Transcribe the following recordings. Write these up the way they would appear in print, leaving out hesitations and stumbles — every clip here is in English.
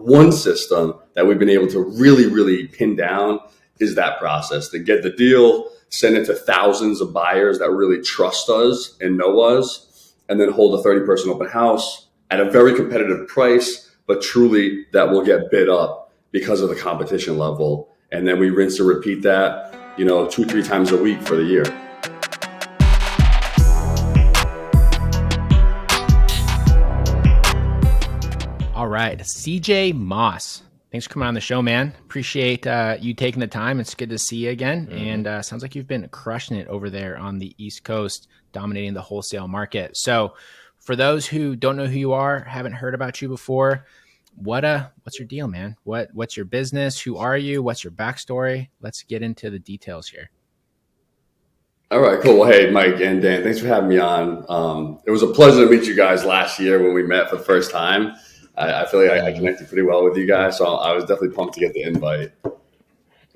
one system that we've been able to really pin down is that process to get the deal, send it to thousands of buyers that really trust us and know us, and then hold a 30-person open house at a very competitive price, but truly that will get bid up because of the competition level. And then we rinse and repeat that, 2-3 times a week for the year. All right, CJ Moss. Thanks for coming on the show, man. Appreciate you taking the time. It's good to see you again. Mm-hmm. And sounds like you've been crushing it over there on the East Coast, dominating the wholesale market. So for those who don't know who you are, haven't heard about you before, what's your deal, man? What's your business? Who are you? What's your backstory? Let's get into the details here. All right, cool. Well, hey, Mike and Dan, thanks for having me on. It was a pleasure to meet you guys last year when we met for the first time. I feel like I connected pretty well with you guys, so I was definitely pumped to get the invite.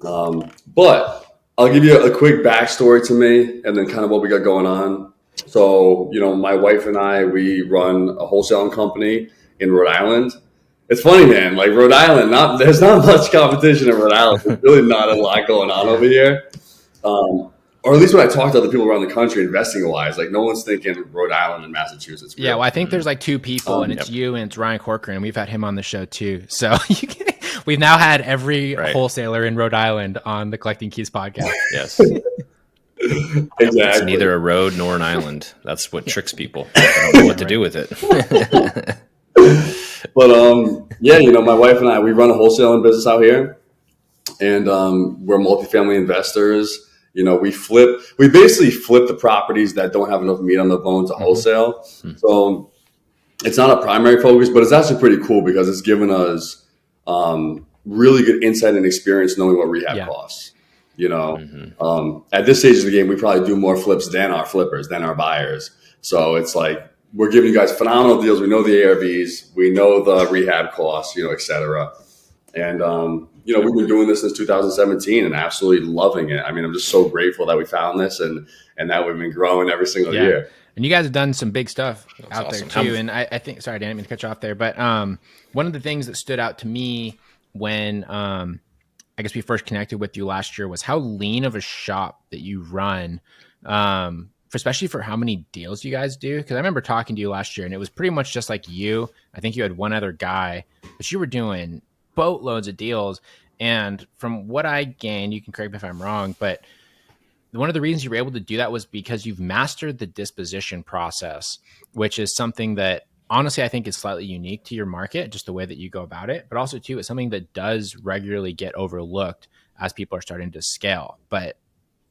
But I'll give you a quick backstory to me and then kind of what we got going on. So, my wife and I, we run a wholesaling company in Rhode Island. It's funny, man, like Rhode Island, there's not much competition in Rhode Island. There's really not a lot going on over here. Or at least when I talk to other people around the country, investing wise, like no one's thinking Rhode Island and Massachusetts. Yeah, well, I think there's like two people, and it's you and it's Ryan Corcoran. We've had him on the show too. So we've now had every wholesaler in Rhode Island on the Collecting Keys podcast. Yes. Exactly. It's neither a road nor an island. That's what tricks people. They don't know what to do with it. But my wife and I, we run a wholesaling business out here, and we're multifamily investors. We basically flip the properties that don't have enough meat on the bone to wholesale. Mm-hmm. So it's not a primary focus, but it's actually pretty cool because it's given us really good insight and experience knowing what rehab costs. At this stage of the game, we probably do more flips than our flippers, than our buyers. So it's like we're giving you guys phenomenal deals. We know the ARVs, we know the rehab costs, et cetera. And we've been doing this since 2017 and absolutely loving it. I mean, I'm just so grateful that we found this and that we've been growing every single year. And you guys have done some big stuff out awesome. there too. And I think, sorry, I didn't mean to cut you off there, but one of the things that stood out to me when I guess we first connected with you last year was how lean of a shop that you run, especially for how many deals you guys do. Because I remember talking to you last year and it was pretty much just like you. I think you had one other guy, but you were doing boatloads of deals. And from what I gained, you can correct me if I'm wrong, but one of the reasons you were able to do that was because you've mastered the disposition process, which is something that honestly I think is slightly unique to your market, just the way that you go about it, but also too, it's something that does regularly get overlooked as people are starting to scale. But,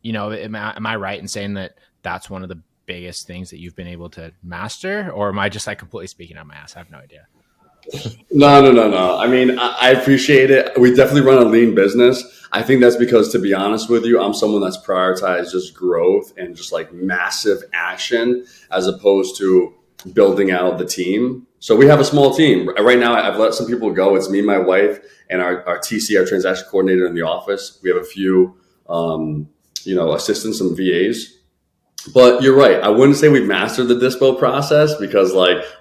am I right in saying that that's one of the biggest things that you've been able to master, or am I just like completely speaking out my ass? I have no idea. No. I mean, I appreciate it. We definitely run a lean business. I think that's because, to be honest with you, I'm someone that's prioritized just growth and just like massive action as opposed to building out the team. So we have a small team. Right now, I've let some people go. It's me, my wife, and our TC, our transaction coordinator in the office. We have a few, assistants, some VAs. But you're right. I wouldn't say we've mastered the dispo process because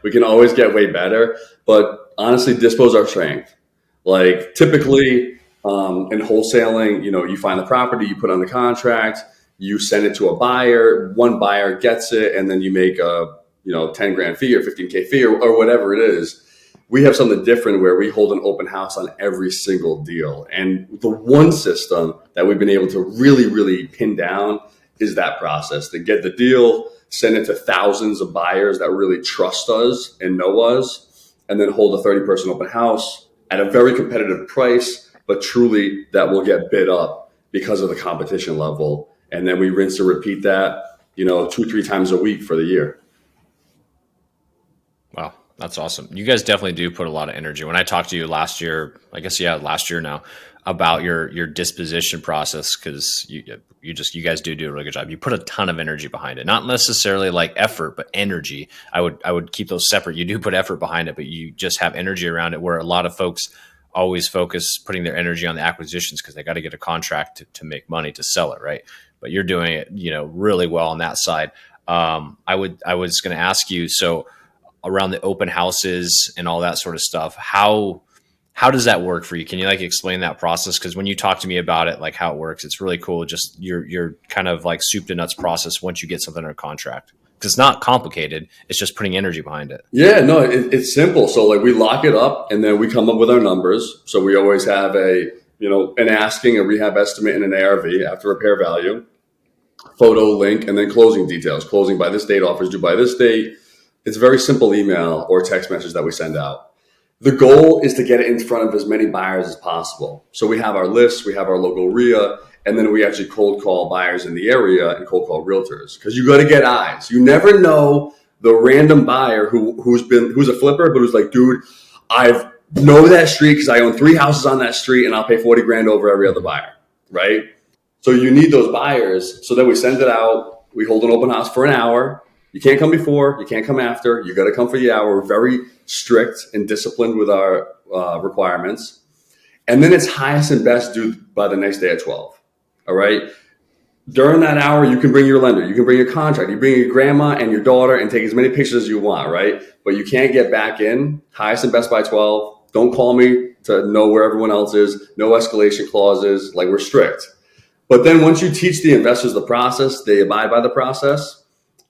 we can always get way better. But honestly, dispo's our strength. Like typically in wholesaling, you find the property, you put on the contract, you send it to a buyer, one buyer gets it, and then you make a 10 grand fee or 15K fee or whatever it is. We have something different where we hold an open house on every single deal. And the one system that we've been able to really pin down is that process to get the deal, send it to thousands of buyers that really trust us and know us, and then hold a 30-person open house at a very competitive price, but truly that will get bid up because of the competition level. And then we rinse and repeat that, 2-3 times a week for the year. Wow. That's awesome. You guys definitely do put a lot of energy. When I talked to you last year, last year now, about your disposition process, because you guys do a really good job. You put a ton of energy behind it, not necessarily like effort, but energy. I would keep those separate. You do put effort behind it, but you just have energy around it, where a lot of folks always focus putting their energy on the acquisitions because they got to get a contract to make money to sell it, right? But you're doing it, really well on that side. I was going to ask you, so around the open houses and all that sort of stuff, how how does that work for you? Can you like explain that process? Because when you talk to me about it, like how it works, it's really cool. Just your kind of like soup to nuts process once you get something under contract. Because it's not complicated. It's just putting energy behind it. Yeah, no, it's simple. So like we lock it up and then we come up with our numbers. So we always have an asking, a rehab estimate, and an ARV after repair value, photo link, and then closing details. Closing by this date, offers due by this date. It's a very simple email or text message that we send out. The goal is to get it in front of as many buyers as possible. So we have our lists, we have our local RIA, and then we actually cold call buyers in the area and cold call realtors, because you got to get eyes. You never know the random buyer who's a flipper, but who's like, dude, I know that street because I own 3 houses on that street and I'll pay 40 grand over every other buyer, right? So you need those buyers. So then we send it out. We hold an open house for an hour. You can't come before, you can't come after. You got to come for the hour. We're very strict and disciplined with our requirements. And then it's highest and best due by the next day at 12. All right. During that hour, you can bring your lender, you can bring your contract, you bring your grandma and your daughter and take as many pictures as you want, right? But you can't get back in. Highest and best by 12. Don't call me to know where everyone else is. No escalation clauses. Like, we're strict. But then once you teach the investors the process, they abide by the process.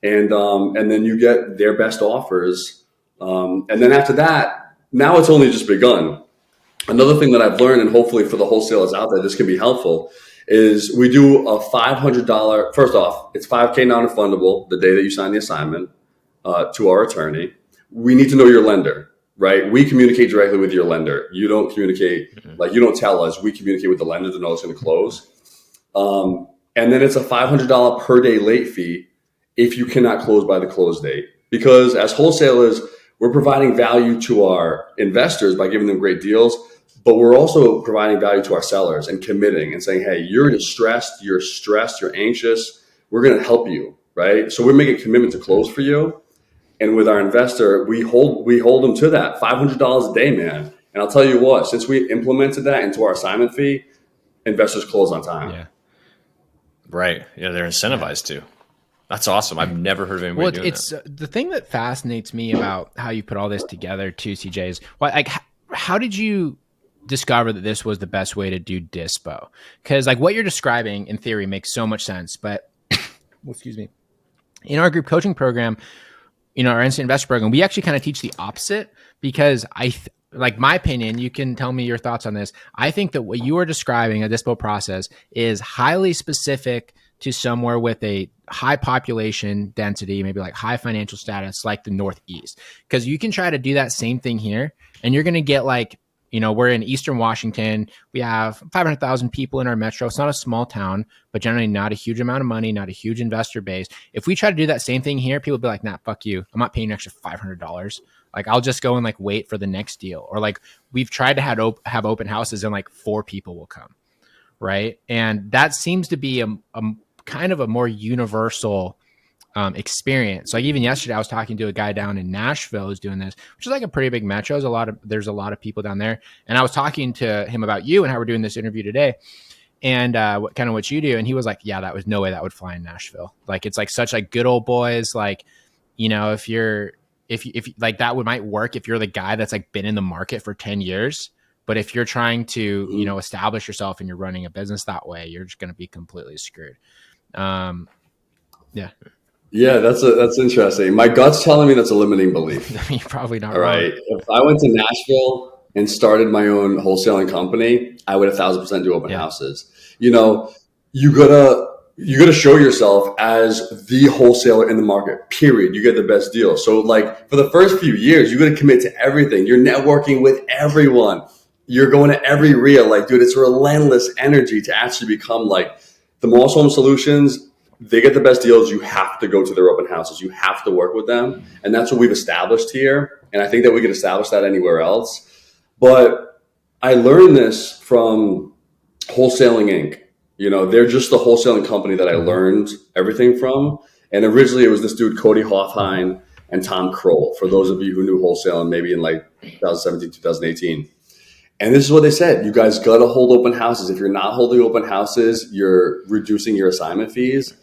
And then you get their best offers. And then after that, now it's only just begun. Another thing that I've learned, and hopefully for the wholesalers out there, this can be helpful, is we do a $500. First off, it's $5K non-refundable the day that you sign the assignment to our attorney. We need to know your lender, right? We communicate directly with your lender. You don't communicate, like, you don't tell us. We communicate with the lender to know it's going to close. And then it's a $500 per day late fee if you cannot close by the close date. Because as wholesalers, we're providing value to our investors by giving them great deals, but we're also providing value to our sellers and committing and saying, hey, you're stressed, you're anxious, we're going to help you, right? So we're making a commitment to close for you. And with our investor, we hold them to that $500 a day, man. And I'll tell you what, since we implemented that into our assignment fee, investors close on time. Yeah. Right. Yeah, they're incentivized to. That's awesome. I've never heard of anybody doing that. The thing that fascinates me about how you put all this together too, CJ, is how did you discover that this was the best way to do dispo? Because like what you're describing in theory makes so much sense, but well, excuse me, in our group coaching program, our instant investor program, we actually kind of teach the opposite, because like my opinion, you can tell me your thoughts on this. I think that what you are describing, a dispo process, is highly specific to somewhere with a high population density, maybe like high financial status, like the Northeast. Because you can try to do that same thing here, and you're going to get like, we're in Eastern Washington. We have 500,000 people in our metro. It's not a small town, but generally not a huge amount of money, not a huge investor base. If we try to do that same thing here, people will be like, nah, fuck you. I'm not paying an extra $500. Like, I'll just go and like wait for the next deal. Or like we've tried to have open houses and like 4 people will come. Right. And that seems to be a kind of a more universal experience. Like even yesterday, I was talking to a guy down in Nashville who's doing this, which is like a pretty big metro. There's a lot of people down there. And I was talking to him about you and how we're doing this interview today, and what you do. And he was like, yeah, that was no way that would fly in Nashville. Like, it's like such like good old boys. Like, if like that might work if you're the guy that's like been in the market for 10 years. But if you're trying to, establish yourself and you're running a business that way, you're just going to be completely screwed. Yeah. Yeah, that's interesting. My gut's telling me that's a limiting belief. You're probably not All wrong. right. If I went to Nashville and started my own wholesaling company, I would 1,000% do open houses. You gotta show yourself as the wholesaler in the market, period. You get the best deal. So like for the first few years, you gotta commit to everything. You're networking with everyone. You're going to every RIA. Like, dude, it's relentless energy to actually become like the Moss Home Solutions. They get the best deals. You have to go to their open houses. You have to work with them. And that's what we've established here. And I think that we can establish that anywhere else. But I learned this from Wholesaling Inc. They're just the wholesaling company that I learned everything from. And originally it was this dude, Cody Hoffheim and Tom Kroll, for those of you who knew wholesaling maybe in like 2017, 2018. And this is what they said. You guys got to hold open houses. If you're not holding open houses, you're reducing your assignment fees.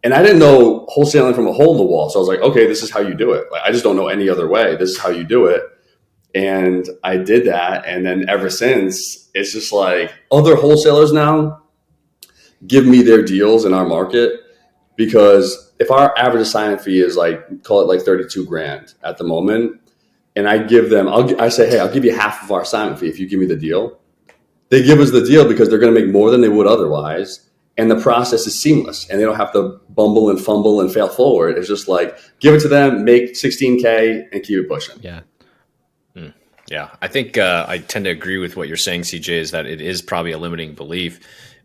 And I didn't know wholesaling from a hole in the wall. So I was like, okay, this is how you do it. Like, I just don't know any other way. This is how you do it. And I did that. And then ever since, it's just like other wholesalers now give me their deals in our market, because if our average assignment fee is like, call it like 32 grand at the moment, and I give them, I say, hey, I'll give you half of our assignment fee if you give me the deal. They give us the deal because they're going to make more than they would otherwise. And the process is seamless and they don't have to bumble and fumble and fail forward. It's just like, give it to them, make 16K and keep it pushing. Yeah. Yeah. I think I tend to agree with what you're saying, CJ, is that it is probably a limiting belief,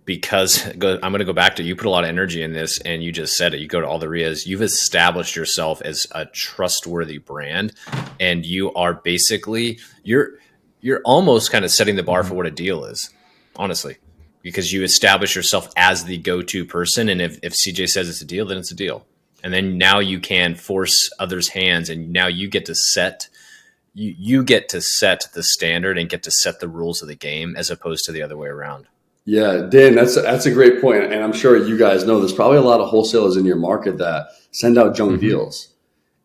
because I'm going to go back to, you put a lot of energy in this and you just said it. You go to all the RIAs, you've established yourself as a trustworthy brand, and you are basically, you're almost kind of setting the bar for what a deal is, honestly, because you establish yourself as the go-to person. And if CJ says it's a deal, then it's a deal. And then now you can force others' hands, and now you get to set, you get to set the standard and get to set the rules of the game, as opposed to the other way around. Yeah, Dan, that's a great point. And I'm sure you guys know there's probably a lot of wholesalers in your market that send out junk deals.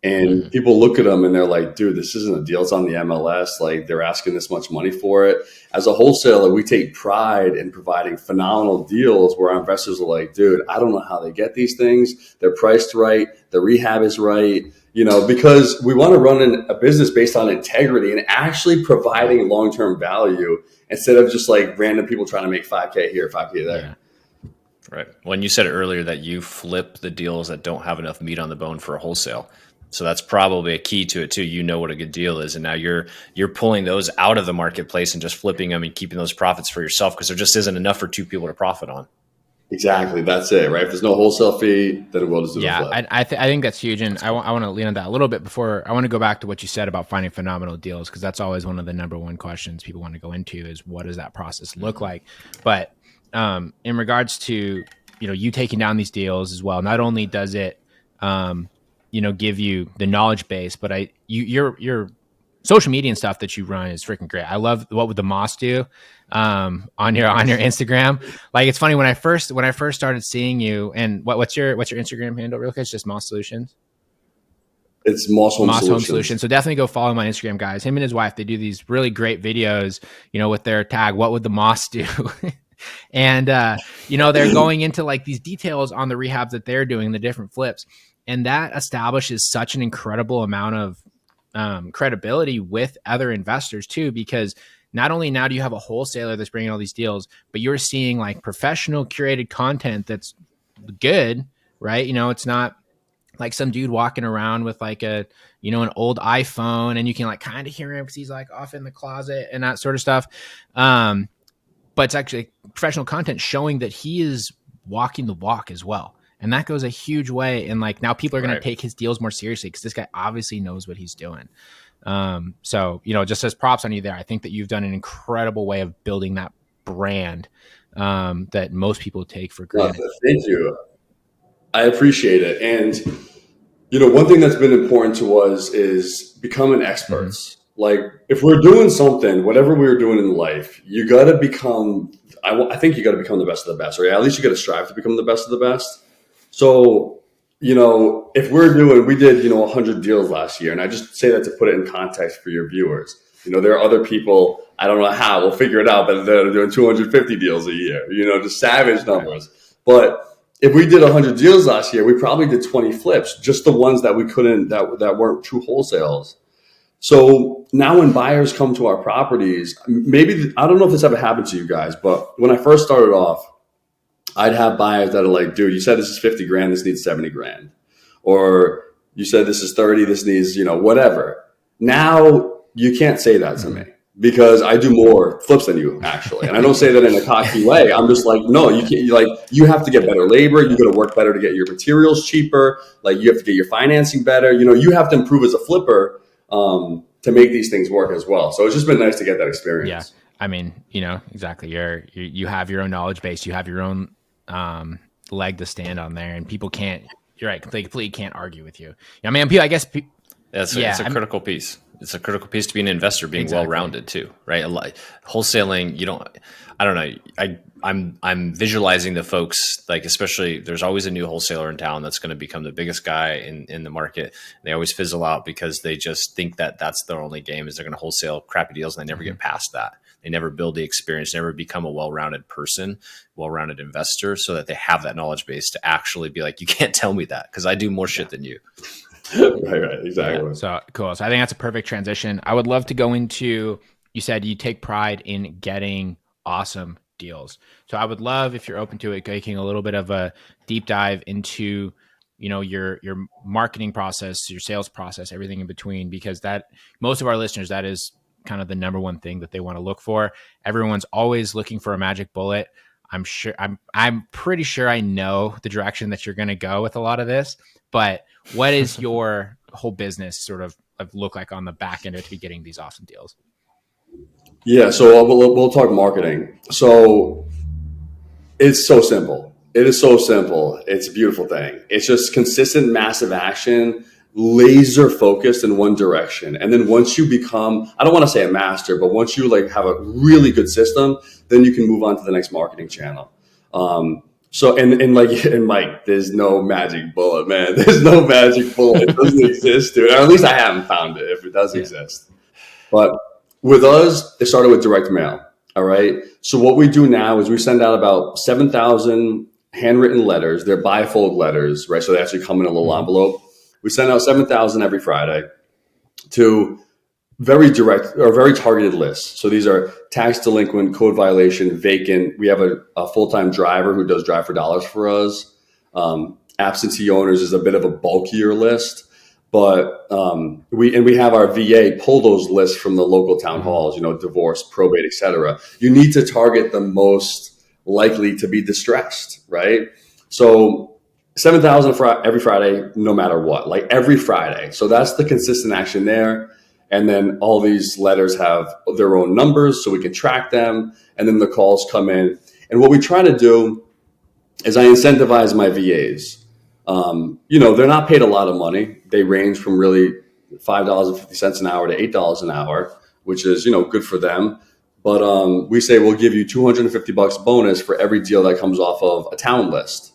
And people look at them and they're like, dude, this isn't a deal. It's on the MLS. Like, they're asking this much money for it. As a wholesaler, we take pride in providing phenomenal deals where our investors are like, dude, I don't know how they get these things. They're priced right. The rehab is right. Because we want to run a business based on integrity and actually providing long-term value, instead of just like random people trying to make 5K here, 5K there. Yeah. Right. When you said earlier that you flip the deals that don't have enough meat on the bone for a wholesale. So that's probably a key to it too. You know what a good deal is. And now you're pulling those out of the marketplace and just flipping them and keeping those profits for yourself, because there just isn't enough for two people to profit on. Exactly. That's it, right? If there's no wholesale fee, then we'll just do the flip. I think that's huge. And I want to lean on that a little bit before I want to go back to what you said about finding phenomenal deals, because that's always one of the number one questions people want to go into is, what does that process look like? But in regards to, you taking down these deals as well, not only does it, give you the knowledge base, but your social media and stuff that you run is freaking great. I love what would the Moss do on your Instagram. Like, it's funny when I first started seeing you, and what's your Instagram handle real quick? It's just Moss Solutions. It's Moss Home Solutions. So definitely go follow him on Instagram, guys. Him and his wife, they do these really great videos, with their tag, what would the Moss do? And they're going into like these details on the rehabs that they're doing, the different flips. And that establishes such an incredible amount of credibility with other investors too, because not only now do you have a wholesaler that's bringing all these deals, but you're seeing like professional curated content that's good, right? It's not like some dude walking around with like an old iPhone and you can like kind of hear him because he's like off in the closet and that sort of stuff. But it's actually professional content showing that he is walking the walk as well. And that goes a huge way. And like now people are going to take his deals more seriously because this guy obviously knows what he's doing. So, just as props on you there. I think that you've done an incredible way of building that brand that most people take for granted. Thank you. I appreciate it. And, one thing that's been important to us is becoming experts. Mm-hmm. Like, if we're doing something, whatever we're doing in life, you got to become, I think you got to become the best of the best, right? At least you got to strive to become the best of the best. So, if we did, 100 deals last year, and I just say that to put it in context for your viewers. There are other people, I don't know how, we'll figure it out, but they're doing 250 deals a year, just savage numbers. But if we did 100 deals last year, we probably did 20 flips, just the ones that we couldn't, that weren't true wholesales. So now when buyers come to our properties, maybe, I don't know if this ever happened to you guys, but when I first started off, I'd have buyers that are like, dude, you said this is 50 grand, this needs 70 grand. Or you said this is 30, this needs, whatever. Now you can't say that to me because I do more flips than you actually. And I don't say that in a cocky way. I'm just like, no, you can't, you have to get better labor. You got to work better to get your materials cheaper. Like, you have to get your financing better. You have to improve as a flipper to make these things work as well. So it's just been nice to get that experience. Yeah. I mean, exactly. You have your own knowledge base. You have your own leg to stand on there, and people can't. You're right. They completely can't argue with you. I mean, I guess it's a critical piece. It's a critical piece to be an investor, being well-rounded too, right? Wholesaling, I don't know. I'm visualizing the folks, like, especially there's always a new wholesaler in town that's going to become the biggest guy in the market. They always fizzle out because they just think that that's their only game, is they're going to wholesale crappy deals, and they never get past that. They never build the experience, never become a well-rounded person, well-rounded investor, so that they have that knowledge base to actually be like, you can't tell me that because I do more shit than you. Right, exactly. Yeah, so cool. So I think that's a perfect transition. I would love to go into, you said you take pride in getting awesome deals. So I would love, if you're open to it, taking a little bit of a deep dive into, your marketing process, your sales process, everything in between, because that most of our listeners, that is kind of the number one thing that they want to look for. Everyone's always looking for a magic bullet. I'm pretty sure I know the direction that you're going to go with a lot of this, but what is your whole business sort of look like on the back end to be getting these awesome deals? Yeah, so we'll talk marketing. So it's so simple. It is so simple. It's a beautiful thing. It's just consistent, massive action, laser focused in one direction. And then once you become, I don't want to say a master, but once you like have a really good system, then you can move on to the next marketing channel. So, and Mike, there's no magic bullet, man. There's no magic bullet. It doesn't exist, dude. Or at least I haven't found it, if it does exist. But with us, it started with direct mail. All right. So what we do now is we send out about 7,000 handwritten letters. They're bifold letters, right? So they actually come in a little envelope. We send out 7,000 every Friday to very direct or very targeted lists. So these are tax delinquent, code violation, vacant. We have a full-time driver who does drive for dollars for us. Absentee owners is a bit of a bulkier list, but we have our VA pull those lists from the local town halls, divorce, probate, etc. You need to target the most likely to be distressed, right? So 7,000 every Friday, no matter what, like every Friday. So that's the consistent action there. And then all these letters have their own numbers so we can track them. And then the calls come in. And what we try to do is I incentivize my VAs. They're not paid a lot of money. They range from really $5.50 an hour to $8 an hour, which is, good for them. But we say we'll give you $250 bonus for every deal that comes off of a town list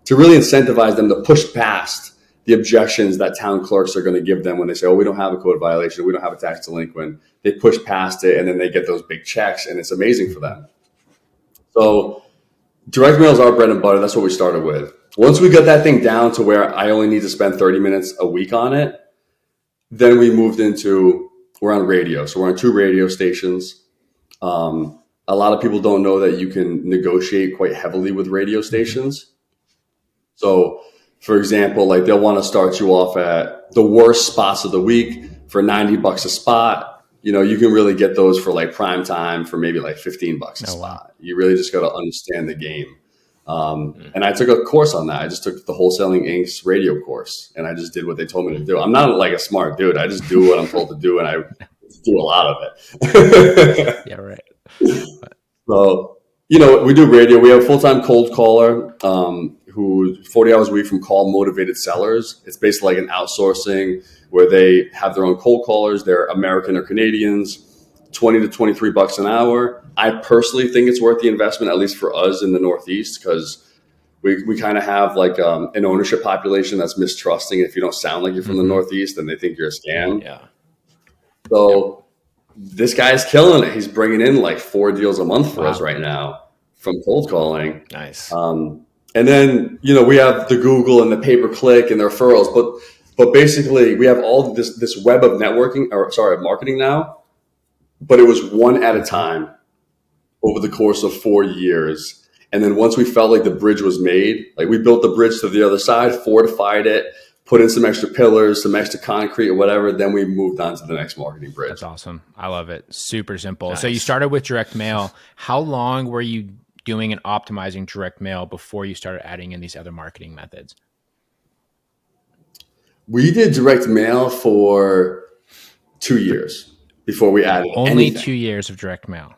to really incentivize them to push past the objections that town clerks are going to give them when they say, oh, we don't have a code violation, we don't have a tax delinquent. They push past it and then they get those big checks and it's amazing for them. So direct mail is our bread and butter. That's what we started with. Once we got that thing down to where I only need to spend 30 minutes a week on it, then we moved into, we're on radio. So we're on 2 radio stations. A lot of people don't know that you can negotiate quite heavily with radio stations. So for example, like they'll want to start you off at the worst spots of the week for $90 a spot. You can really get those for like prime time for maybe like $15 a spot. Wow. You really just got to understand the game. And I took a course on that. I just took the Wholesaling Inc.'s radio course and I just did what they told me to do. I'm not like a smart dude. I just do what I'm told to do and I do a lot of it. Yeah, right. So, we do radio. We have a full-time cold caller who 40 hours a week from Call Motivated Sellers. It's basically like an outsourcing where they have their own cold callers. They're American or Canadians, $20 to $23 an hour. I personally think it's worth the investment, at least for us in the Northeast, because we kind of have like an ownership population that's mistrusting. If you don't sound like you're from the Northeast, then they think you're a scam. Yeah. So this guy's killing it. He's bringing in like 4 deals a month for us right now from cold calling. Nice. And then, we have the Google and the pay-per-click and the referrals, but basically we have all this web of marketing now, but it was one at a time over the course of 4 years. And then once we felt like the bridge was made, like we built the bridge to the other side, fortified it, put in some extra pillars, some extra concrete or whatever, then we moved on to the next marketing bridge. That's awesome. I love it. Super simple. Nice. So you started with direct mail. How long were you doing and optimizing direct mail before you started adding in these other marketing methods? We did direct mail for 2 years before we added only anything. 2 years of direct mail.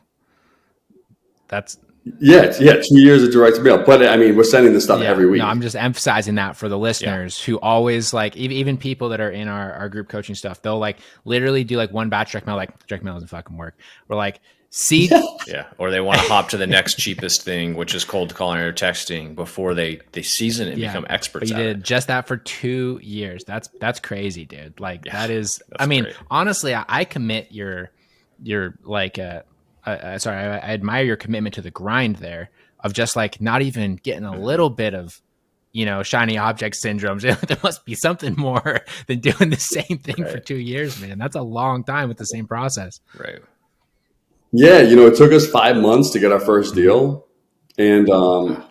That's 2 years of direct mail. But I mean, we're sending this stuff every week. No, I'm just emphasizing that for the listeners who always like, even people that are in our group coaching stuff, they'll like literally do like one batch direct mail, like direct mail doesn't fucking work. We're like, See, Yeah, or they want to hop to the next cheapest thing, which is cold calling or texting before they season it and become but experts you at did it. just that for 2 years. That's crazy, dude. Like Yeah, that is. that's I mean, great. honestly, I commit your like sorry, I admire your commitment to the grind there of just like not even getting a little bit of shiny object syndrome. There must be something more than doing the same thing for Right. 2 years, man. That's a long time with the same process. Right. Yeah, it took us 5 months to get our first deal. And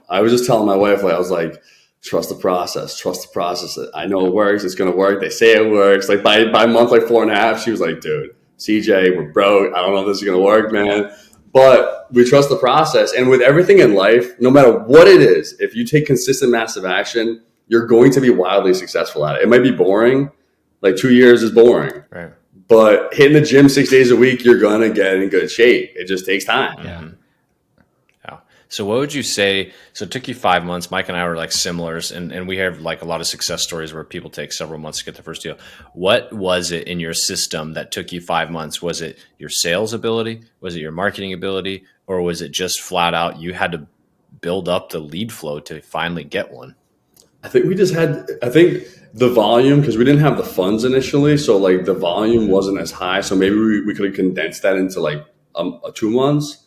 I was just telling my wife, like, I was like, trust the process, trust the process. I know it works. It's going to work. They say it works. Like by month, like 4.5, she was like, dude, CJ, we're broke. I don't know if this is going to work, man. But we trust the process. And with everything in life, no matter what it is, if you take consistent, massive action, you're going to be wildly successful at it. It might be boring. Like 2 years is boring. Right. But hitting the gym 6 days a week, you're going to get in good shape. It just takes time. Yeah. Yeah. So what would you say? So it took you 5 months. Mike and I were like similars, and we have like a lot of success stories where people take several months to get the first deal. What was it in your system that took you 5 months? Was it your sales ability? Was it your marketing ability? Or was it just flat out you had to build up the lead flow to finally get one? I think the volume, because we didn't have the funds initially. So like the volume wasn't as high. So maybe we could have condensed that into like 2 months.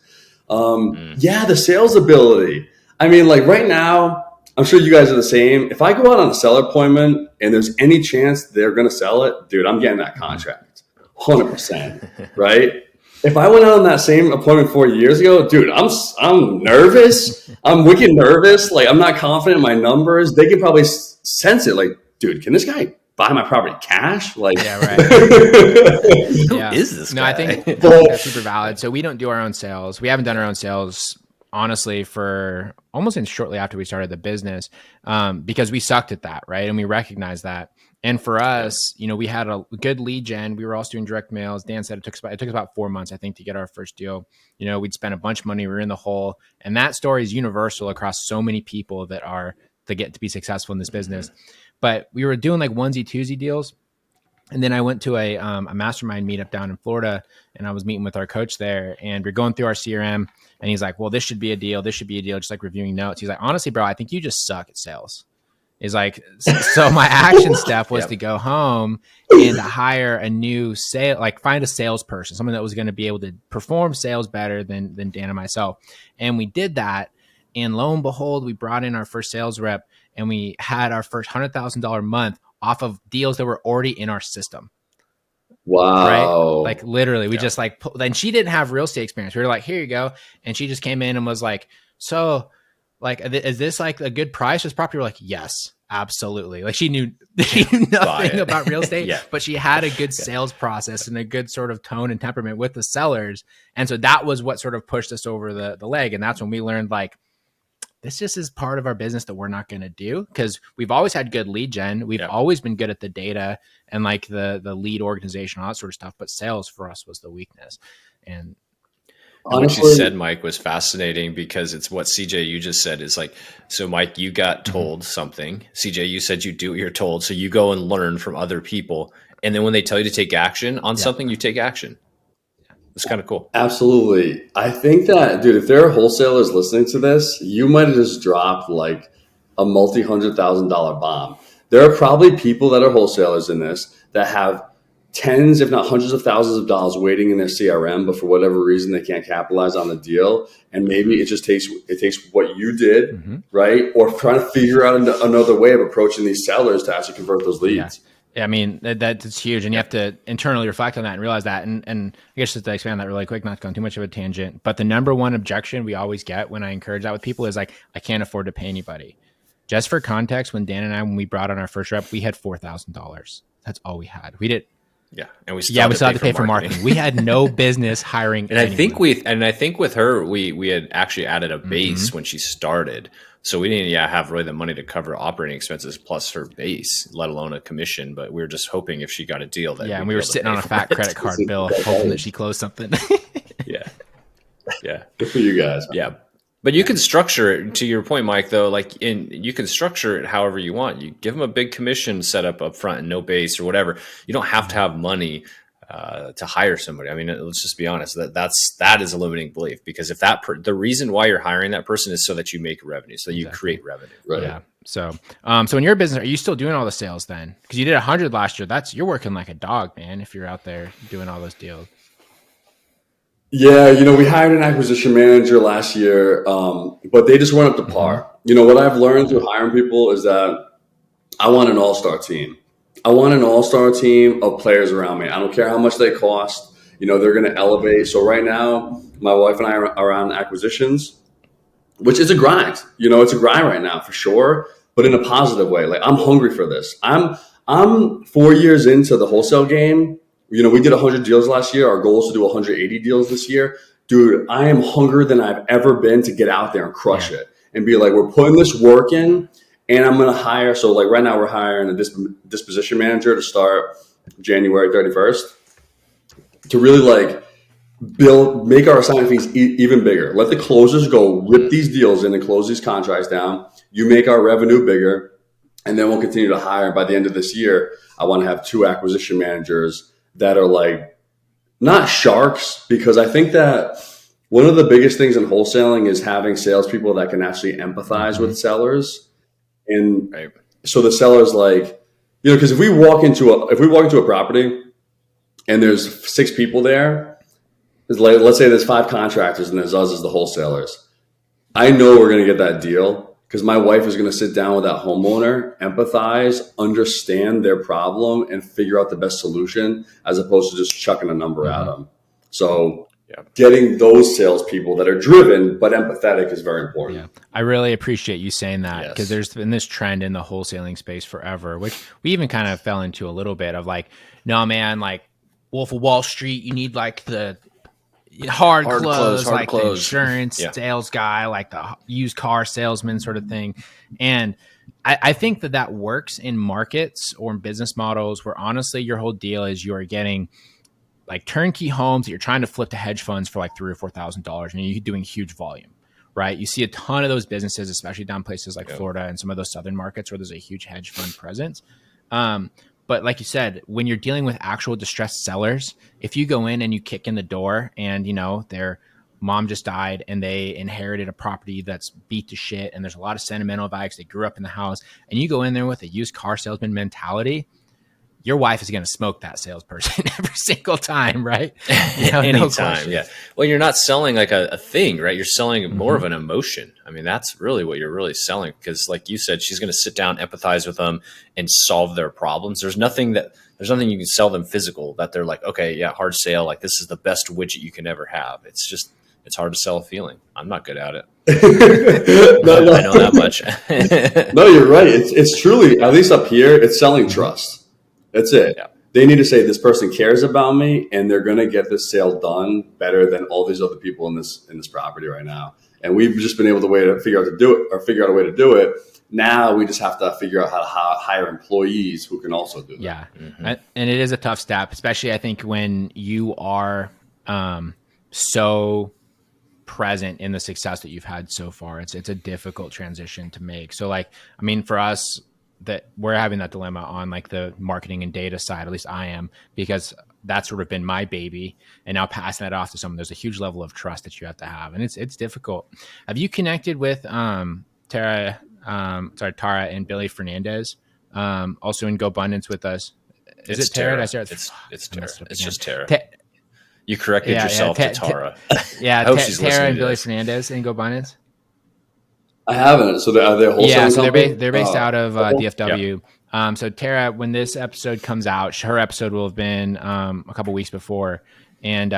Yeah, the sales ability. I mean, like right now, I'm sure you guys are the same. If I go out on a seller appointment and there's any chance they're going to sell it, dude, I'm getting that contract 100%. Right. If I went out on that same appointment 4 years ago, dude, I'm nervous. I'm wicked nervous. Like I'm not confident in my numbers. They can probably sense it. Like, dude, can this guy buy my property cash? Like, Yeah, right. Who is this No, guy? I think that's super valid. So we don't do our own sales. We haven't done our own sales, honestly, for almost shortly after we started the business, because we sucked at that, right? And we recognized that. And for us, we had a good lead gen. We were also doing direct mails. Dan said it took us about 4 months, I think, to get our first deal. We'd spent a bunch of money. We were in the hole. And that story is universal across so many people that get to be successful in this business. But we were doing like onesie, twosie deals. And then I went to a mastermind meetup down in Florida, and I was meeting with our coach there, and we're going through our CRM, and he's like, well, this should be a deal. This should be a deal. Just like reviewing notes. He's like, honestly, bro, I think you just suck at sales. He's like, so my action step was to go home and to hire a new find a salesperson, someone that was going to be able to perform sales better than Dan and myself. And we did that. And lo and behold, we brought in our first sales rep, and we had our first $100,000 month off of deals that were already in our system. wow. Right? Like literally, we just like, then she didn't have real estate experience. We were like, here you go. And she just came in and was like, so like, is this like a good price for this property? We're like, yes, absolutely. Like she knew nothing about real estate, but she had a good sales process and a good sort of tone and temperament with the sellers. And so that was what sort of pushed us over the leg. And that's when we learned like, this just is part of our business that we're not going to do, because we've always had good lead gen. We've always been good at the data and like the lead organization, all that sort of stuff. But sales for us was the weakness. And honestly, what you said, Mike, was fascinating, because it's what CJ, you just said is like, so Mike, you got told something. CJ, you said you do what you're told. So you go and learn from other people. And then when they tell you to take action on something, you take action. It's kind of cool. Absolutely. I think that, dude, if there are wholesalers listening to this, you might have just dropped like a multi-$100,000 bomb. There are probably people that are wholesalers in this that have tens, if not hundreds of thousands of dollars waiting in their CRM, but for whatever reason, they can't capitalize on the deal. And maybe it takes what you did, right? Or trying to figure out another way of approaching these sellers to actually convert those leads. Yeah, I mean, that's huge. And you have to internally reflect on that and realize that. And I guess just to expand that really quick, not going too much of a tangent, but the number one objection we always get when I encourage that with people is like, I can't afford to pay anybody. Just for context, when when we brought on our first rep, we had $4,000. That's all we had. We did. Yeah. And we still had to pay for marketing. We had no business hiring. And I think with her, we had actually added a base when she started. So we didn't have really the money to cover operating expenses plus her base, let alone a commission. But we were just hoping if she got a deal that and we were sitting on a fat credit card bill, hoping that she closed something. Yeah. Good for you guys. Yeah. But you can structure it, to your point, Mike, though, you can structure it however you want. You give them a big commission set up front and no base or whatever. You don't have to have money to hire somebody. I mean, let's just be honest. That is a limiting belief, because if the reason why you're hiring that person is so that you make revenue, so that you create revenue. Right. Yeah. So, so in your business, are you still doing all the sales then? Because you did 100 last year. You're working like a dog, man. If you're out there doing all those deals. Yeah, we hired an acquisition manager last year, but they just weren't up to par. What I've learned through hiring people is that I want an all-star team. I want an all-star team of players around me. I don't care how much they cost. They're going to elevate. So right now, my wife and I are on acquisitions, which is a grind. It's a grind right now for sure, but in a positive way. Like, I'm hungry for this. I'm 4 years into the wholesale game. We did 100 deals last year. Our goal is to do 180 deals this year. Dude, I am hungrier than I've ever been to get out there and crush it and be like, we're putting this work in, and I'm going to hire. So like right now we're hiring a disposition manager to start January 31st to really like make our assignment fees even bigger. Let the closers go rip these deals in and close these contracts down. You make our revenue bigger, and then we'll continue to hire. By the end of this year, I want to have 2 acquisition managers that are like not sharks, because I think that one of the biggest things in wholesaling is having salespeople that can actually empathize with sellers. And so the seller's like, because if we walk into a property and there's 6 people there, let's say there's 5 contractors and there's us as the wholesalers. I know we're going to get that deal because my wife is going to sit down with that homeowner, empathize, understand their problem, and figure out the best solution, as opposed to just chucking a number at them. So getting those salespeople that are driven but empathetic is very important. Yeah, I really appreciate you saying that, because there's been this trend in the wholesaling space forever, which we even kind of fell into a little bit of like, no, man, like Wolf of Wall Street, you need like the hard close, like the insurance sales guy, like the used car salesman sort of thing. And I think that works in markets or in business models where honestly your whole deal is you're getting like turnkey homes that you're trying to flip to hedge funds for like $3,000 or $4,000, and you're doing huge volume, right? You see a ton of those businesses, especially down places like Florida and some of those southern markets where there's a huge hedge fund presence. But like you said, when you're dealing with actual distressed sellers, if you go in and you kick in the door and, their mom just died and they inherited a property that's beat to shit and there's a lot of sentimental values, they grew up in the house, and you go in there with a used car salesman mentality, your wife is going to smoke that salesperson every single time, right? Anytime, yeah. Well, you're not selling like a thing, right? You're selling more of an emotion. I mean, that's really what you're really selling, because like you said, she's going to sit down, empathize with them, and solve their problems. There's nothing you can sell them physical that they're like, okay, yeah, hard sale. Like, this is the best widget you can ever have. It's hard to sell a feeling. I'm not good at it. I know that much. No, you're right. It's truly, at least up here, it's selling trust. That's it. Yeah. They need to say this person cares about me, and they're going to get this sale done better than all these other people in this property right now. And we've just been able to figure out a way to do it. Now we just have to figure out how to hire employees who can also do that. Yeah, and it is a tough step, especially I think when you are so present in the success that you've had so far. It's a difficult transition to make. So like, I mean, for us, that we're having that dilemma on like the marketing and data side, at least I am, because that's sort of been my baby, and now passing that off to someone, there's a huge level of trust that you have to have, and it's difficult. Have you connected with Tara and Billy Fernandez, also in GoBundance with us? Is it Tara? It's Tara. It's just Tara. You corrected yourself to Tara. Yeah, Tara and Billy Fernandez in GoBundance. I haven't. So are they wholesaling? Yeah, so they're based out of DFW. Yep. So Tara, when this episode comes out, her episode will have been a couple weeks before, and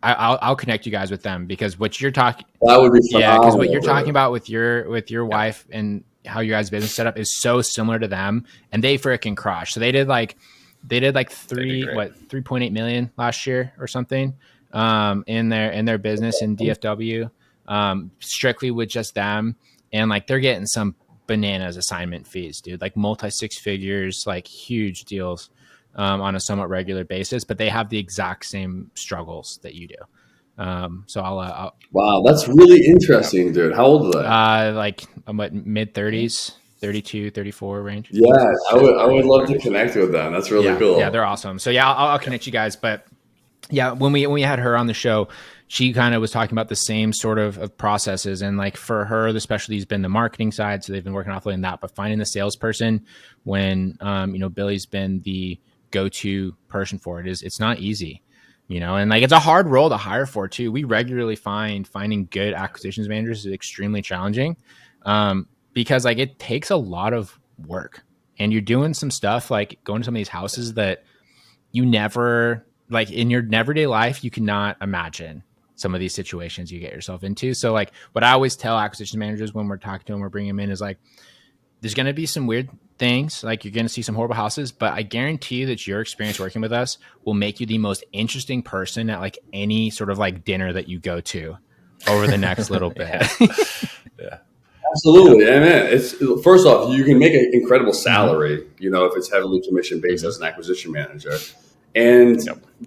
I'll connect you guys with them, because what you're talking, that would be phenomenal. Yeah, because what you're talking about with your wife and how your guys' business setup is so similar to them, and they freaking crush. So they did like 3.8 million last year or something in their business in DFW, strictly with just them. And like they're getting some bananas assignment fees, dude, like multi 6 figures, like huge deals on a somewhat regular basis, but they have the exact same struggles that you do. So I'll wow, that's really interesting, dude. How old are they? Like I'm mid 30s. 32, 34 range. Yeah, I would love to connect with them. That's really cool. Yeah, they're awesome. So yeah, I'll connect you guys. But yeah, when we had her on the show, she kind of was talking about the same sort of processes. And like for her, the specialty has been the marketing side. So they've been working offloading that, but finding the salesperson when, Billy's been the go-to person for it it's not easy, and like, it's a hard role to hire for too. We regularly finding good acquisitions managers is extremely challenging. Because like it takes a lot of work and you're doing some stuff like going to some of these houses that you never, like in your everyday life, you cannot imagine some of these situations you get yourself into. So like what I always tell acquisition managers when we're talking to them, we're bringing them in is like, there's going to be some weird things. Like you're going to see some horrible houses, but I guarantee you that your experience working with us will make you the most interesting person at like any sort of like dinner that you go to over the next little bit. Yeah. Absolutely. Yeah, man. It's first off, you can make an incredible salary, if it's heavily commission based as an acquisition manager. And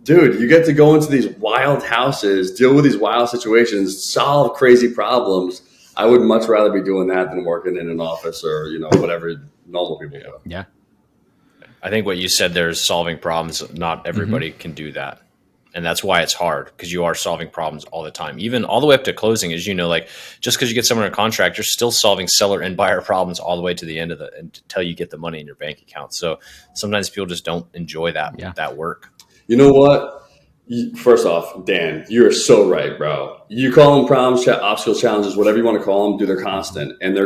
dude, you get to go into these wild houses, deal with these wild situations, solve crazy problems. I would much rather be doing that than working in an office or, whatever normal people do. Yeah. I think what you said there is solving problems. Not everybody can do that. And that's why it's hard, because you are solving problems all the time, even all the way up to closing. As like just because you get someone in a contract, you're still solving seller and buyer problems all the way to the end of until you get the money in your bank account. So sometimes people just don't enjoy that work. You know what? First off, Dan, you're so right, bro. You call them problems, obstacles, challenges, whatever you want to call them, dude, they're constant. And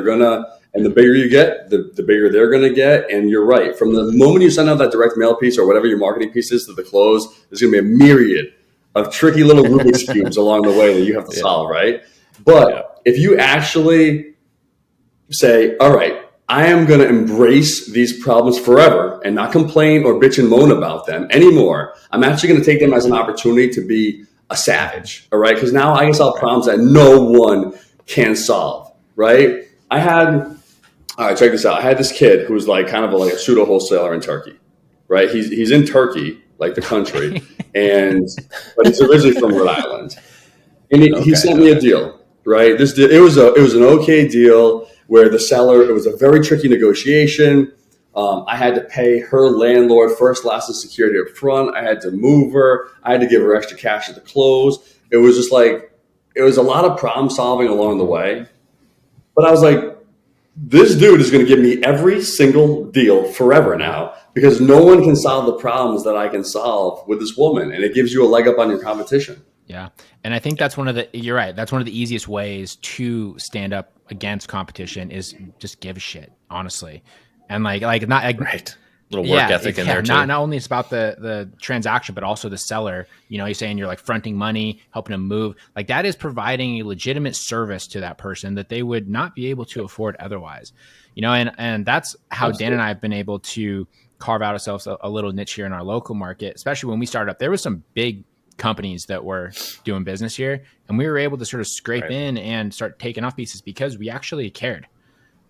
and the bigger you get, the bigger they're going to get. And you're right. From the moment you send out that direct mail piece or whatever your marketing piece is to the close, there's going to be a myriad of tricky little Rubik's Cubes along the way that you have to solve, right? But if you actually say, all right, I am going to embrace these problems forever and not complain or bitch and moan about them anymore. I'm actually going to take them as an opportunity to be a savage, all right? Because now I can solve problems that no one can solve, right? All right, check this out. I had this kid who was like kind of like a pseudo wholesaler in Turkey, right? He's in Turkey, like the country, but he's originally from Rhode Island. And he sent me a deal, right? It was an okay deal where the seller, it was a very tricky negotiation. I had to pay her landlord first, last, and security up front. I had to move her. I had to give her extra cash at the close. It was just like, it was a lot of problem solving along the way. But I was like, this dude is going to give me every single deal forever now, because no one can solve the problems that I can solve with this woman. And it gives you a leg up on your competition. Yeah. And I think you're right. That's one of the easiest ways to stand up against competition is just give a shit, honestly. And like not right. Little work ethic in there too. Not only it's about the transaction, but also the seller. You're saying you're like fronting money, helping them move. Like that is providing a legitimate service to that person that they would not be able to afford otherwise. And that's how Dan and I have been able to carve out ourselves a little niche here in our local market, especially when we started up. There was some big companies that were doing business here, and we were able to sort of scrape in and start taking off pieces because we actually cared,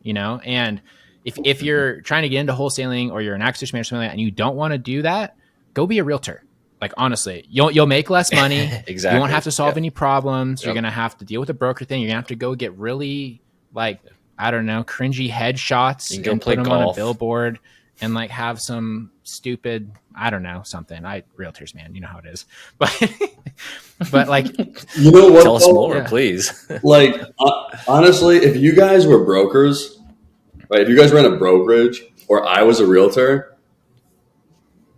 and if you're trying to get into wholesaling or you're an acquisition manager or something like that, and you don't want to do that, go be a realtor. Like, honestly, you'll make less money. Exactly. You won't have to solve any problems. You're going to have to deal with the broker thing. You're going to have to go get really cringy headshots and put them on a billboard and like have some stupid, something. Realtors, man, you know how it is. But like, you know what? Tell us more, please. Like, honestly, if you guys were brokers, right? If you guys ran a brokerage or I was a realtor,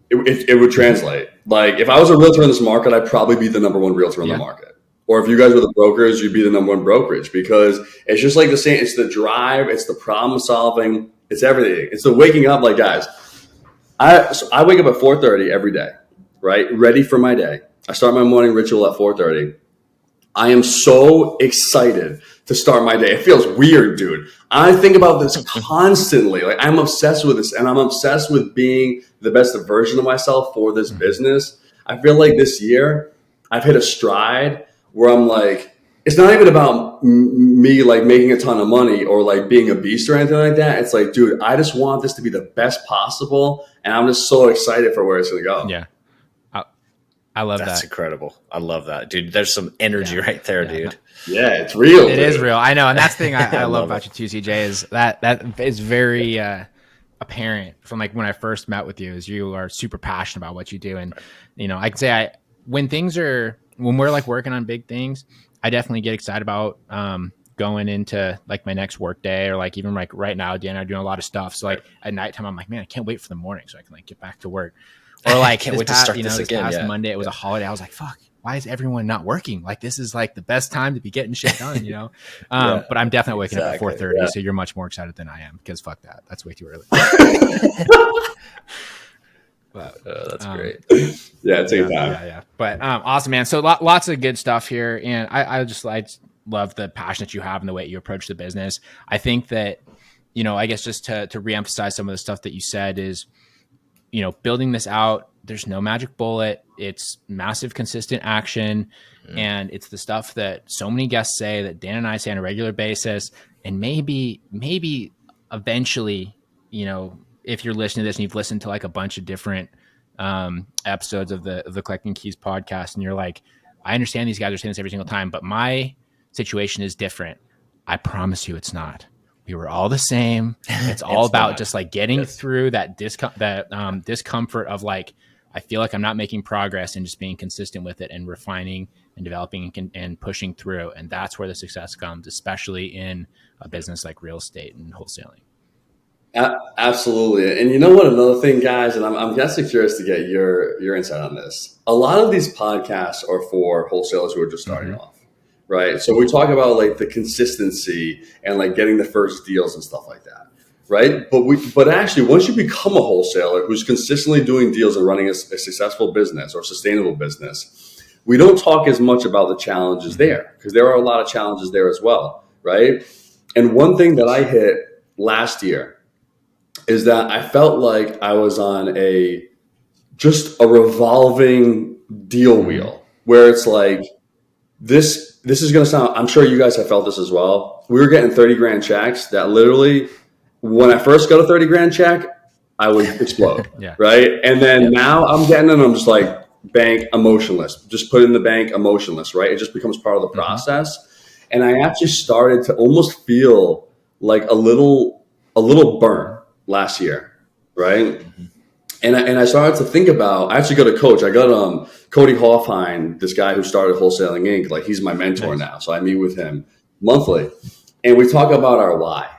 it would translate. Like, if I was a realtor in this market, I'd probably be the number one realtor in the market. Or if you guys were the brokers, you'd be the number one brokerage, because it's just like the same. It's the drive. It's the problem solving. It's everything. It's the waking up. Like, guys, I wake up at 4:30 every day, right? Ready for my day. I start my morning ritual at 4:30. I am so excited to start my day. It feels weird, dude. I think about this constantly. Like, I'm obsessed with this, and I'm obsessed with being the best version of myself for this business. I feel like this year I've hit a stride where I'm like, it's not even about me like making a ton of money or like being a beast or anything like that. It's like, dude, I just want this to be the best possible, and I'm just so excited for where it's going to go. Yeah. I love That's that. incredible. I love that, dude. There's some energy right there, dude. Yeah, it's real. It is real. I know. And that's the thing I love love about you too, CJ, is that is very apparent from like when I first met with you, is you are super passionate about what you do. And, you know, I can say when we're like working on big things, I definitely get excited about going into like my next work day, or like even like right now, Dan and I are doing a lot of stuff. So like at nighttime, I'm like, man, I can't wait for the morning so I can like get back to work. Or like can't wait to start this again. Past Monday, it was a holiday. I was like, fuck, why is everyone not working? Like, this is like the best time to be getting shit done, you know? But I'm definitely waking up at 4:30. Yeah. So you're much more excited than I am, because fuck that. That's way too early. But, that's great. Yeah, take time. Yeah. But awesome, man. So lots of good stuff here. And I love the passion that you have and the way you approach the business. I think that, you know, I guess just to reemphasize some of the stuff that you said is, you know, building this out, there's no magic bullet. It's massive, consistent action. And it's the stuff that so many guests say, that Dan and I say on a regular basis. And maybe eventually, you know, if you're listening to this and you've listened to like a bunch of different episodes of the Collecting Keys podcast, and you're like, I understand these guys are saying this every single time, but my situation is different. I promise you it's not. We were all the same. It's all about just like getting through that discomfort of like, I feel like I'm not making progress, and just being consistent with it and refining and developing and pushing through. And that's where the success comes, especially in a business like real estate and wholesaling. Absolutely. And you know what, another thing, guys, and I'm actually curious to get your insight on this. A lot of these podcasts are for wholesalers who are just starting off. Right. So we talk about like the consistency and like getting the first deals and stuff like that. Right. But actually, once you become a wholesaler who's consistently doing deals and running a successful business or sustainable business, we don't talk as much about the challenges there, because there are a lot of challenges there as well. Right. And one thing that I hit last year is that I felt like I was on just a revolving deal wheel, where it's like, this is going to sound, I'm sure you guys have felt this as well. We were getting 30 grand checks that literally, when I first got a 30 grand check, I would explode. Right. And then now I'm getting them. I'm just like, bank, emotionless, just put it in the bank, emotionless. Right. It just becomes part of the process. And I actually started to almost feel like a little burnt last year. Right. And I started to think about, I actually got a coach. I got Cody Hoffine, this guy who started Wholesaling Inc. Like, he's my mentor now. So I meet with him monthly. And we talk about our why,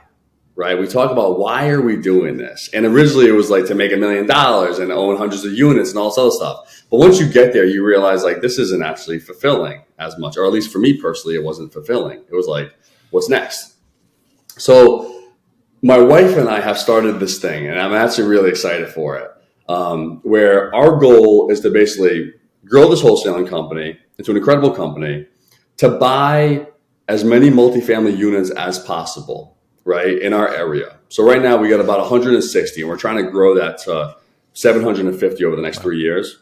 right? We talk about, why are we doing this? And originally it was like to make $1 million and own hundreds of units and all this other stuff. But once you get there, you realize like, this isn't actually fulfilling as much, or at least for me personally, it wasn't fulfilling. It was like, what's next? So my wife and I have started this thing, and I'm actually really excited for it. Where our goal is to basically grow this wholesaling company into an incredible company, to buy as many multifamily units as possible, right, in our area. So right now we got about 160, and we're trying to grow that to 750 over the next 3 years,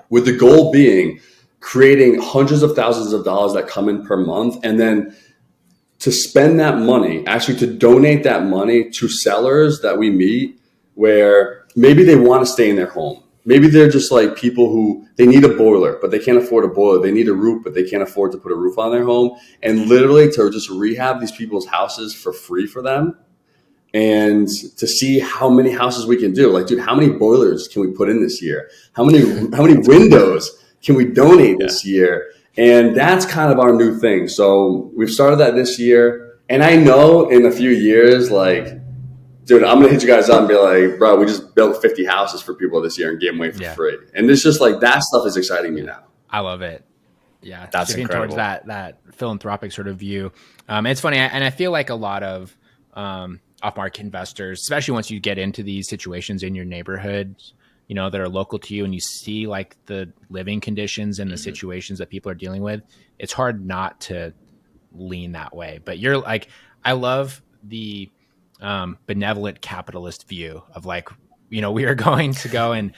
with the goal being creating hundreds of thousands of dollars that come in per month, and then to spend that money, actually to donate that money to sellers that we meet, where maybe they want to stay in their home. Maybe they're just like people who, they need a boiler, but they can't afford a boiler. They need a roof, but they can't afford to put a roof on their home. And literally to just rehab these people's houses for free for them, and to see how many houses we can do. Like, dude, how many boilers can we put in this year? How many windows can we donate this year? And that's kind of our new thing. So we've started that this year. And I know in a few years, like, dude, I'm going to hit you guys up and be like, bro, we just built 50 houses for people this year and gave them away for free. And it's just like, that stuff is exciting me now. I love it. Yeah. That's incredible. Towards that philanthropic sort of view. It's funny. And I feel like a lot of off-market investors, especially once you get into these situations in your neighborhoods, you know, that are local to you, and you see like the living conditions and the situations that people are dealing with, it's hard not to lean that way. But you're like, I love the benevolent capitalist view of like, you know, we are going to go and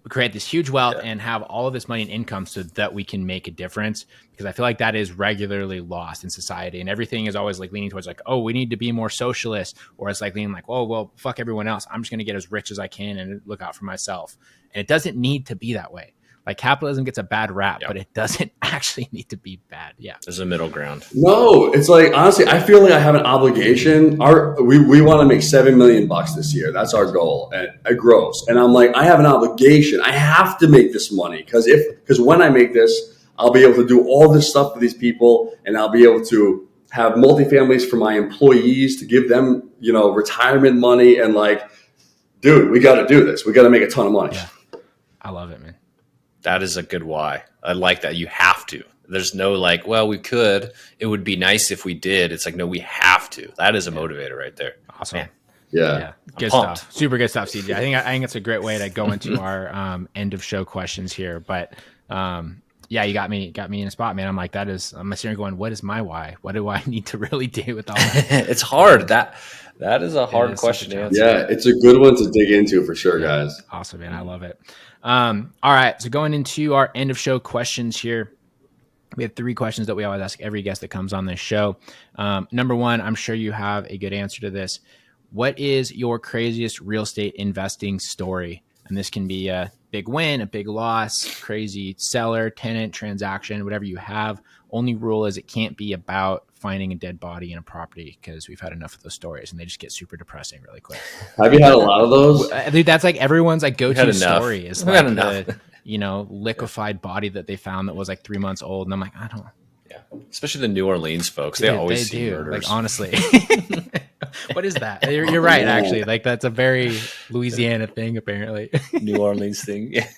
create this huge wealth and have all of this money and income so that we can make a difference, because I feel like that is regularly lost in society, and everything is always like leaning towards like, oh, we need to be more socialist, or it's like leaning like, oh, well, fuck everyone else, I'm just going to get as rich as I can and look out for myself. And it doesn't need to be that way. Like capitalism gets a bad rap, Yeah. but it doesn't actually need to be bad. Yeah. There's a middle ground. No, it's like honestly, I feel like I have an obligation. We want to make $7 million this year. That's our goal at gross. And I'm like, I have an obligation. I have to make this money because when I make this, I'll be able to do all this stuff for these people, and I'll be able to have multifamilies for my employees to give them, retirement money. And like, dude, we got to do this. We got to make a ton of money. Yeah. I love it, man. That is a good why. I like that. You have to. There's no like, well, we could. It would be nice if we did. It's like, no, we have to. That is a motivator right there. Awesome. Man. Yeah. Good pumped. stuff. Super good stuff, CJ. I think it's a great way to go into our end of show questions here. But yeah, you got me in a spot, man. I'm like, I'm sitting here going, what is my why? What do I need to really do with all that? It's hard. That is a hard is question such a to answer. Yeah, it's a good one to dig into for sure, guys. Awesome, man. I love it. All right. So going into our end of show questions here, we have 3 questions that we always ask every guest that comes on this show. Number 1, I'm sure you have a good answer to this. What is your craziest real estate investing story? And this can be a big win, a big loss, crazy seller, tenant, transaction, whatever you have. Only rule is it can't be about finding a dead body in a property, because we've had enough of those stories and they just get super depressing really quick. Have you had a lot of those? Dude, that's like everyone's like go-to had enough. story is We've had like enough. the liquefied body that they found that was like 3 months old. And I'm like, I don't. Yeah. Especially the New Orleans folks. They Dude, always see do. murders. Like, honestly. What is that? You're right, actually. Like, that's a very Louisiana thing, apparently. New Orleans thing. Yeah.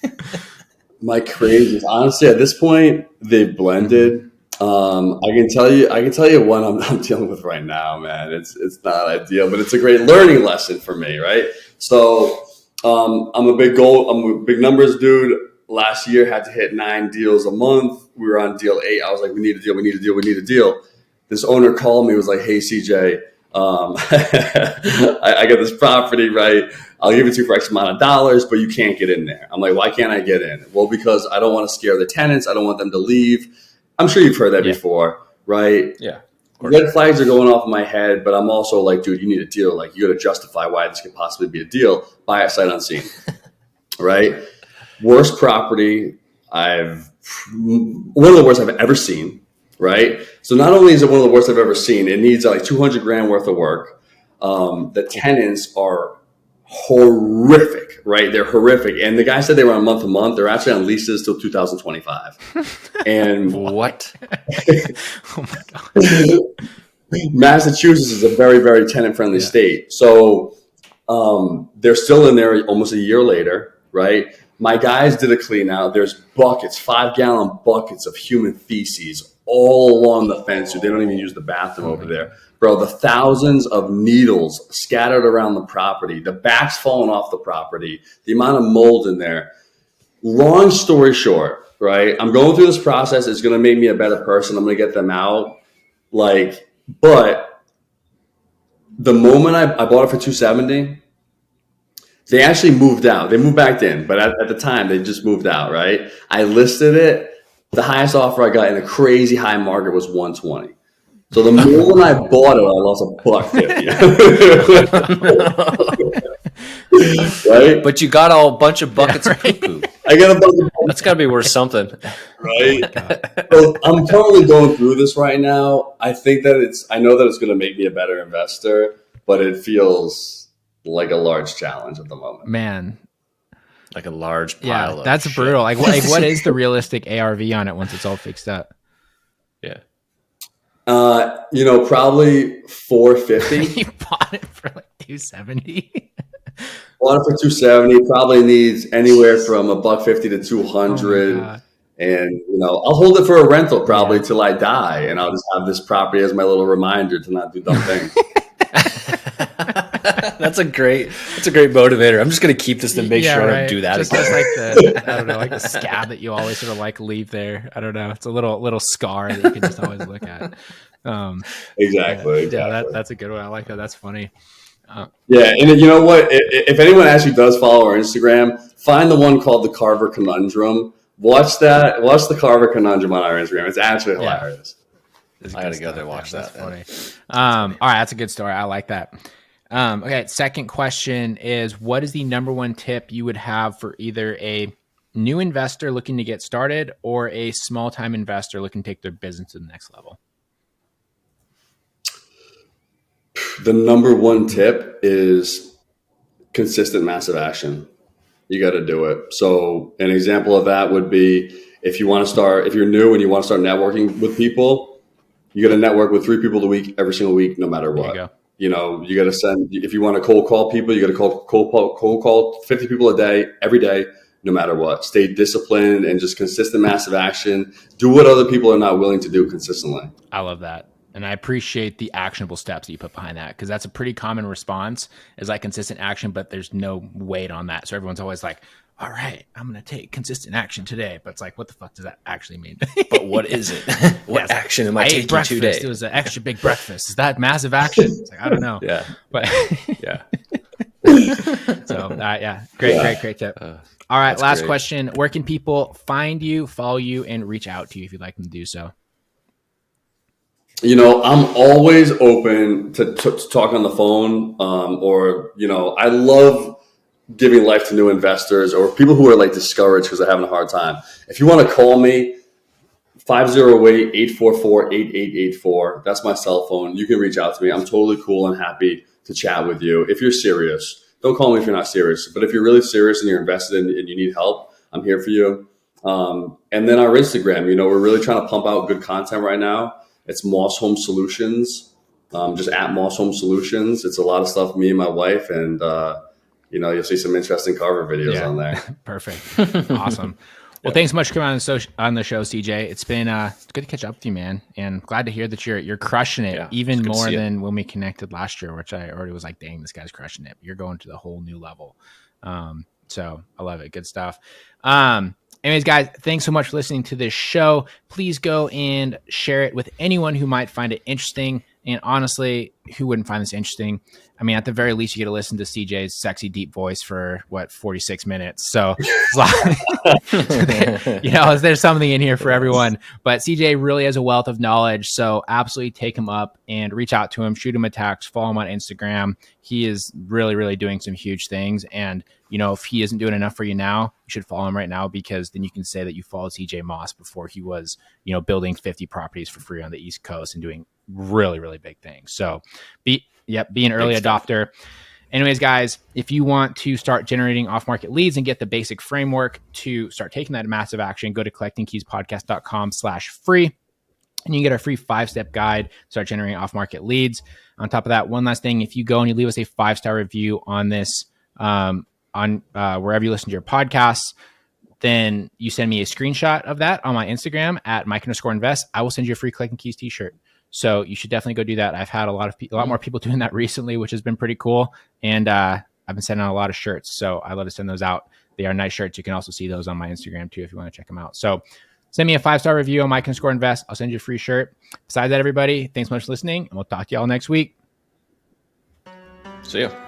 My craziest, honestly, at this point, they've blended. I can tell you one I'm dealing with right now, man. It's not ideal, but it's a great learning lesson for me, right? So, I'm a big numbers dude. Last year had to hit 9 deals a month. We were on deal 8. I was like, we need a deal. This owner called me, was like, hey, CJ, I got this property, right? I'll give it to you for X amount of dollars, but you can't get in there. I'm like, why can't I get in? Well, because I don't want to scare the tenants. I don't want them to leave. I'm sure you've heard that before, right? Yeah. Red flags are going off in my head, but I'm also like, dude, you need a deal. Like, you got to justify why this could possibly be a deal. Buy it sight unseen, right? Worst property one of the worst I've ever seen, right? So not only is it one of the worst I've ever seen, it needs like $200,000 worth of work. The tenants are horrific, right? They're horrific. And the guy said they were on month to month. They're actually on leases till 2025. And What? Oh, my God. Massachusetts is a very, very tenant-friendly state. So they're still in there almost a year later, right? My guys did a clean out. There's buckets, 5-gallon buckets of human feces all along the fence. So they don't even use the bathroom over there. Bro, the thousands of needles scattered around the property, the backs falling off the property, the amount of mold in there. Long story short, right? I'm going through this process. It's going to make me a better person. I'm going to get them out. But the moment I bought it for $270, they actually moved out. They moved back in, but at the time they just moved out, right? I listed it. The highest offer I got in a crazy high market was $120. So the moment I bought it, I lost $150. Right? But you got a bunch of buckets of poo-poo. I got a bunch of That's got to be worth something. right? So I'm currently going through this right now. I know that it's going to make me a better investor, but it feels like a large challenge at the moment. Man. Like a large pile Yeah, of that's shit. brutal. Like, what is the realistic ARV on it once it's all fixed up? Yeah. Probably $450. You bought it for like $270. Bought it for $270. Probably needs anywhere from $150 to $200. Oh my God. And I'll hold it for a rental probably till I die, and I'll just have this property as my little reminder to not do dumb things. That's a great motivator. I'm just going to keep this to make sure I don't do that Just again. like like the scab that you always sort of like leave there. I don't know. It's a little scar that you can just always look at. Exactly. Yeah, that's a good one. I like that. That's funny. Yeah, and you know what? If anyone actually does follow our Instagram, find the one called the Carver Conundrum. Watch that. Watch the Carver Conundrum on our Instagram. It's actually hilarious. I got to go there and watch that. That's funny. All right, that's a good story. I like that. Okay, second question is, what is the number one tip you would have for either a new investor looking to get started or a small time investor looking to take their business to the next level? The number one tip is consistent massive action. You got to do it. So an example of that would be if you're new and you want to start networking with people, you got to network with 3 people a week, every single week, no matter what. You got to send, if you want to cold call people, you got to cold call 50 people a day, every day, no matter what. Stay disciplined and just consistent massive action. Do what other people are not willing to do consistently. I love that. And I appreciate the actionable steps that you put behind that, because that's a pretty common response is like consistent action, but there's no weight on that. So everyone's always like, all right, I'm going to take consistent action today. But it's like, what the fuck does that actually mean? But what is it? What action am I taking today? It was an extra big breakfast. Is that massive action? It's like, I don't know. Yeah. But yeah. So great tip. All right. Last question. Where can people find you, follow you, and reach out to you if you'd like them to do so? I'm always open to talk on the phone, or I love giving life to new investors or people who are like discouraged because they're having a hard time. If you want to call me, 508-844-8884. That's my cell phone. You can reach out to me. I'm totally cool and happy to chat with you. If you're serious, don't call me if you're not serious. But if you're really serious and you're invested and you need help, I'm here for you. And then our Instagram, we're really trying to pump out good content right now. It's Moss Home Solutions, just at Moss Home Solutions. It's a lot of stuff, me and my wife, and you'll see some interesting Carver videos on there. Perfect. Awesome. Well, thanks so much for coming on the show, CJ. It's been good to catch up with you, man, and glad to hear that you're crushing it even more than when we connected last year, which I already was like, dang, this guy's crushing it. You're going to the whole new level. So I love it. Good stuff. Anyways, guys, thanks so much for listening to this show. Please go and share it with anyone who might find it interesting. And honestly, who wouldn't find this interesting? I mean, at the very least, you get to listen to CJ's sexy, deep voice for 46 minutes. So, there's something in here for everyone. But CJ really has a wealth of knowledge. So absolutely take him up and reach out to him, shoot him a text, follow him on Instagram. He is really, really doing some huge things. And, if he isn't doing enough for you now, you should follow him right now, because then you can say that you followed CJ Moss before he was, building 50 properties for free on the East Coast and doing really, really big things. So be an early adopter. Anyways, guys, if you want to start generating off-market leads and get the basic framework to start taking that massive action, go to collectingkeyspodcast.com/free. And you can get our free 5-step guide, start generating off-market leads. On top of that, one last thing, if you go and you leave us a 5-star review on this, on wherever you listen to your podcasts, then you send me a screenshot of that on my Instagram at Mike_invest. I will send you a free Collecting Keys t-shirt. So you should definitely go do that. I've had a lot more people doing that recently, which has been pretty cool. And I've been sending out a lot of shirts. So I love to send those out. They are nice shirts. You can also see those on my Instagram too, if you want to check them out. So send me a 5-star review on Mike_invest. I'll send you a free shirt. Besides that, everybody, thanks so much for listening, and we'll talk to y'all next week. See ya.